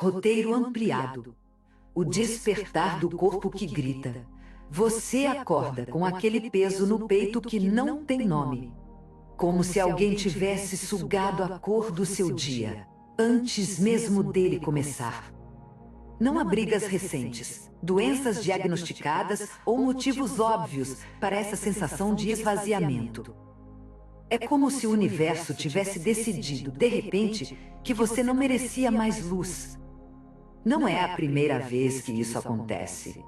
Roteiro ampliado. O despertar do corpo que grita. Você acorda com aquele peso no peito que não tem nome. Como se alguém tivesse sugado a cor do seu dia, antes mesmo dele começar. Não há brigas recentes, doenças diagnosticadas ou motivos óbvios para essa sensação de esvaziamento. É como se o universo tivesse decidido, de repente, que você não merecia mais luz. Não é a primeira vez que isso acontece.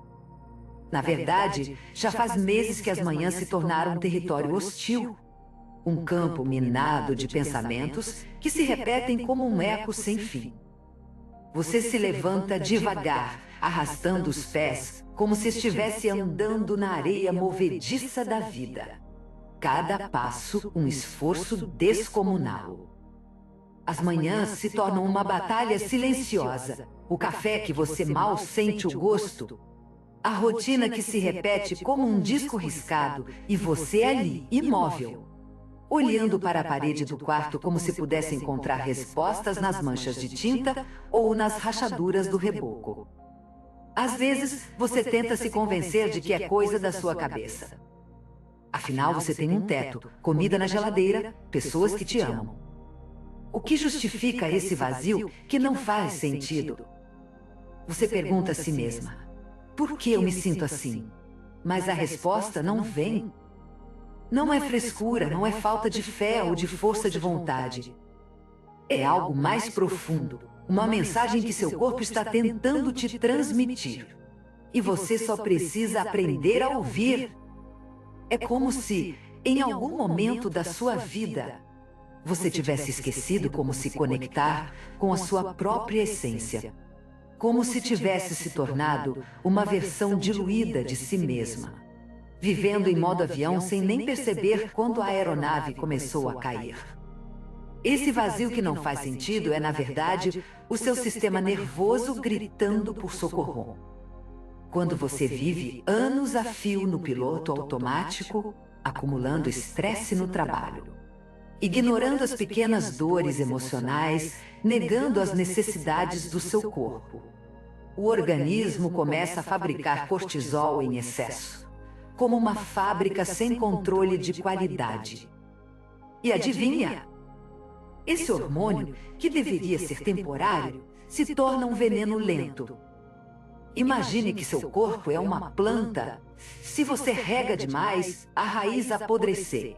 Na verdade, já faz meses que as manhãs se tornaram um território hostil. Um campo minado de pensamentos que se repetem como um eco sem fim. Você se levanta devagar, arrastando os pés, como se estivesse andando na areia movediça da vida. Cada passo um esforço descomunal. As manhãs se tornam uma batalha silenciosa. O café que você mal sente o gosto. A rotina que se repete como um disco riscado e você ali, imóvel. Olhando para a parede do quarto como se pudesse encontrar respostas nas manchas de tinta ou nas rachaduras do reboco. Às vezes, você tenta se convencer de que é coisa da sua cabeça. Afinal, você tem um teto, comida na geladeira, pessoas que te amam. O que justifica esse vazio que não faz sentido? Você pergunta a si mesma, por que eu me sinto assim? Mas a resposta não vem. Não é frescura, não é falta de fé ou de força de vontade. É algo mais profundo, uma mensagem que seu corpo está tentando te transmitir. E você só precisa aprender a ouvir. É como se, em algum momento da sua vida, você tivesse esquecido como se conectar com a sua própria essência. Como se tivesse se tornado uma versão diluída de si mesma. Vivendo em modo avião sem nem perceber quando a aeronave começou a cair. Esse vazio que não faz sentido é, na verdade, o seu sistema nervoso gritando por socorro. Quando você vive anos a fio no piloto automático, acumulando estresse no trabalho, ignorando as pequenas dores emocionais, negando as necessidades do seu corpo, o organismo começa a fabricar cortisol em excesso. Como uma fábrica sem controle de qualidade. E adivinha? Esse hormônio, que deveria ser temporário, se torna um veneno lento. Imagine que seu corpo é uma planta. Se você rega demais, a raiz apodrecer.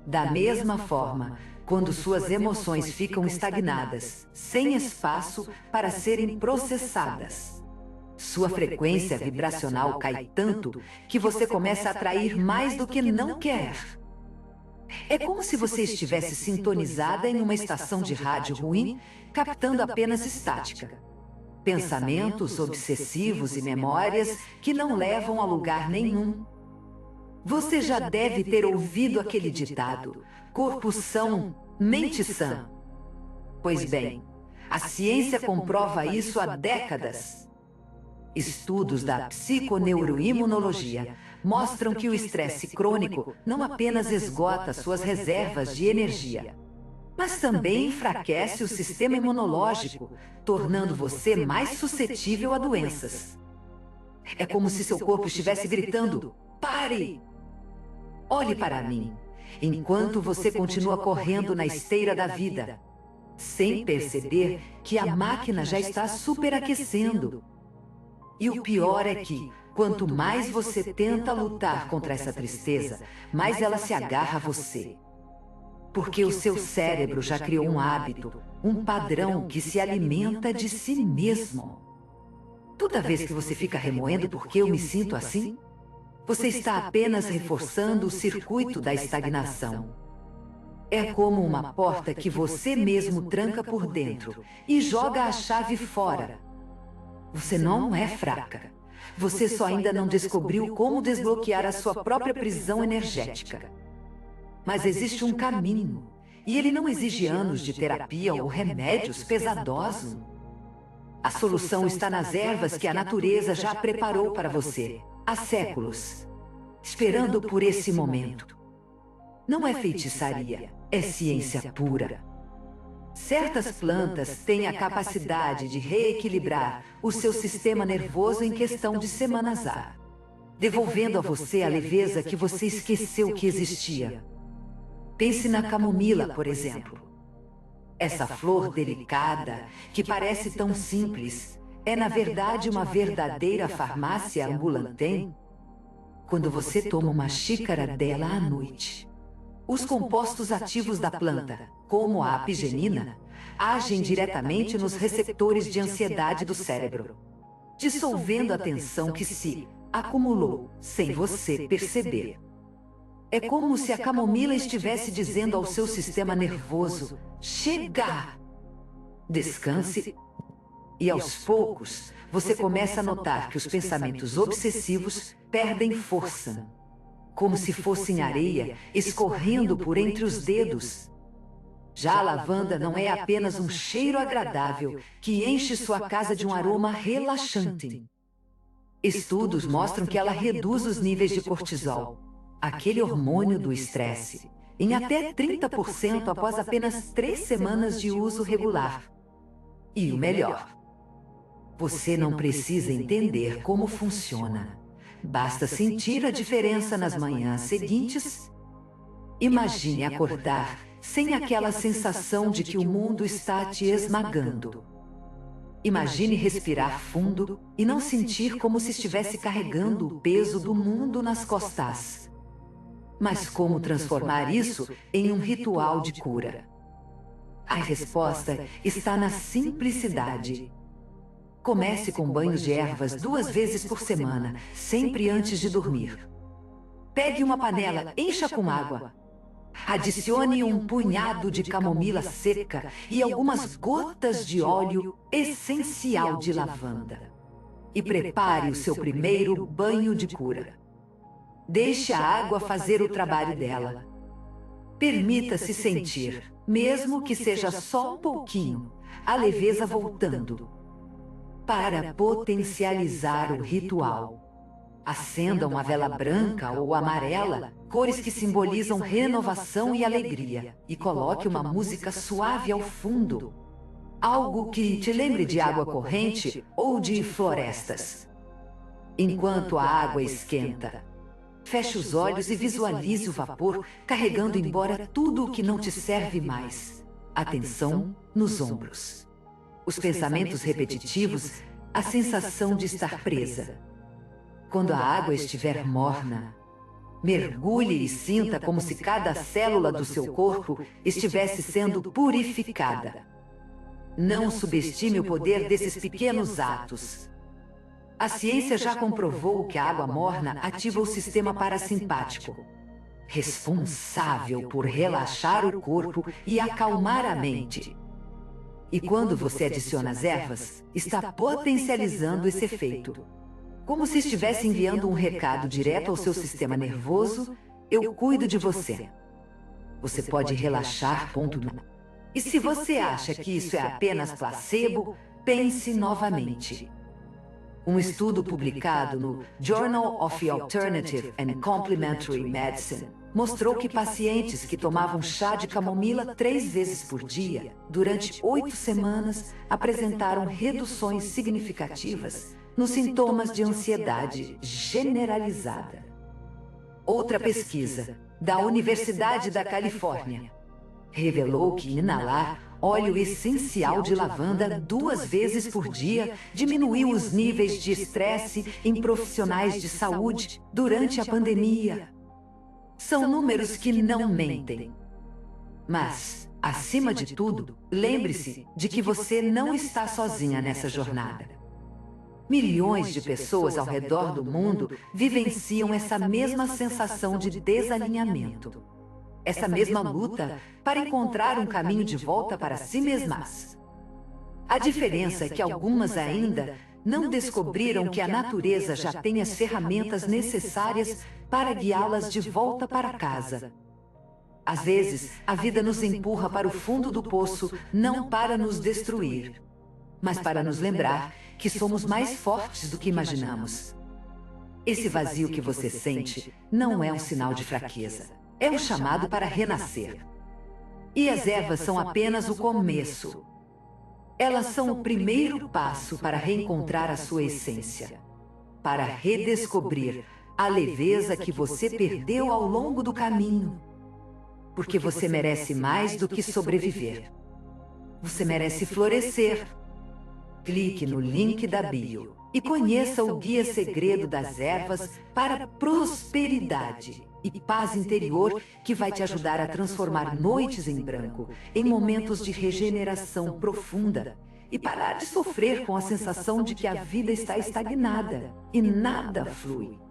Da mesma forma, quando suas emoções ficam estagnadas, sem espaço para serem processadas. Sua frequência vibracional cai tanto que você começa a atrair mais do que não quer. É como se você estivesse sintonizada em uma estação de rádio ruim, captando apenas estática. Pensamentos obsessivos e memórias que não levam a lugar nenhum. Você já deve ter ouvido aquele ditado: corpo são, mente sã. Pois bem, a ciência comprova isso há décadas. Estudos da psiconeuroimunologia mostram que o estresse crônico não apenas esgota suas reservas de energia, mas também enfraquece o sistema imunológico, tornando você mais suscetível a doenças. É como se seu corpo estivesse gritando: pare! Olhe para mim, enquanto você continua correndo na esteira da vida, sem perceber que a máquina já está superaquecendo. E o pior é que, quanto mais você tenta lutar contra essa tristeza, mais ela se agarra a você. Porque o seu cérebro já criou um hábito, um padrão que se alimenta de si mesmo. Toda vez que você fica remoendo por que eu me sinto assim, você está apenas reforçando o circuito da estagnação. É como uma porta que você mesmo tranca por dentro e joga a chave fora. Você não é fraca. Você só ainda não descobriu como desbloquear a sua própria prisão energética. Mas existe um caminho, e ele não exige anos de terapia ou remédios pesadosos. A solução está nas ervas que a natureza já preparou para você, há séculos, esperando por esse momento. Não é feitiçaria, é ciência pura. Certas plantas têm a capacidade de reequilibrar o seu sistema nervoso em questão de semanas, devolvendo a você a leveza que você esqueceu que existia. Pense na camomila, por exemplo. Essa flor delicada, que parece tão simples, é na verdade uma verdadeira farmácia ambulante. Quando você toma uma xícara dela à noite, os compostos ativos da planta, como a apigenina, agem diretamente nos receptores de ansiedade do cérebro, dissolvendo a tensão que se acumulou sem você perceber. É como se a camomila estivesse dizendo ao seu sistema nervoso: chega! Descanse. E aos poucos, você começa a notar que os pensamentos obsessivos perdem força, como se fossem areia escorrendo por entre os dedos. Já a lavanda não é apenas um cheiro agradável que enche sua casa de um aroma relaxante. Estudos mostram que ela reduz os níveis de cortisol, aquele hormônio do estresse, em até 30% após apenas 3 semanas de uso regular. E o melhor, você não precisa entender como funciona. Basta sentir a diferença nas manhãs seguintes. Imagine acordar sem aquela sensação de que o mundo está te esmagando. Imagine respirar fundo e não sentir como se estivesse carregando o peso do mundo nas costas. Mas como transformar isso em um ritual de cura? A resposta está na simplicidade. Comece com banhos de ervas 2 vezes por semana, sempre antes de dormir. Pegue uma panela, encha com água. Adicione um punhado de camomila seca e algumas gotas de óleo essencial de lavanda. E prepare o seu primeiro banho de cura. Deixe a água fazer o trabalho dela. Permita-se sentir, mesmo que seja só um pouquinho, a leveza voltando. Para potencializar o ritual, acenda uma vela branca ou amarela, cores que simbolizam renovação e alegria, e coloque uma música suave ao fundo. Algo que te lembre de água corrente ou de florestas. Enquanto a água esquenta, feche os olhos e visualize o vapor carregando embora tudo o que não te serve mais. Atenção nos ombros. Os pensamentos repetitivos, a sensação de estar presa. Quando a água estiver morna, mergulhe e sinta como se cada célula do seu corpo estivesse sendo purificada. Não subestime o poder desses pequenos atos. A ciência já comprovou que a água morna ativa o sistema parasimpático, responsável por relaxar o corpo e acalmar a mente. E quando você adiciona as ervas, está potencializando esse efeito. Como se estivesse enviando um recado direto ao seu sistema nervoso: eu cuido de você. Você pode relaxar. E se você acha que isso é apenas placebo, pense novamente. Um estudo publicado no Journal of Alternative and Complementary Medicine mostrou que pacientes que tomavam chá de camomila 3 vezes por dia, durante 8 semanas, apresentaram reduções significativas nos sintomas de ansiedade generalizada. Outra pesquisa, da Universidade da Califórnia, revelou que inalar óleo essencial de lavanda 2 vezes por dia diminuiu os níveis de estresse em profissionais de saúde durante a pandemia. São números que não mentem. Mas, acima de tudo, lembre-se de que você não está sozinha nessa jornada. Milhões de pessoas ao redor do mundo vivenciam essa mesma sensação de desalinhamento. Essa mesma luta para encontrar um caminho de volta para si mesmas. A diferença é que algumas ainda não descobriram que a natureza já tem as ferramentas necessárias para guiá-las de volta para casa. Às vezes, a vida nos empurra para o fundo do poço não para nos destruir, mas para nos lembrar que somos mais fortes do que imaginamos. Esse vazio que você sente não é um sinal de fraqueza. É um chamado para renascer. E as ervas são apenas o começo. Elas são o primeiro passo para reencontrar a sua essência, para redescobrir a leveza que você perdeu ao longo do caminho. Porque você merece mais do que sobreviver. Você merece florescer. Clique no link da bio e conheça o guia segredo das ervas para prosperidade e paz interior, que vai te ajudar a transformar noites em branco em momentos de regeneração profunda e parar de sofrer com a sensação de que a vida está estagnada e nada flui.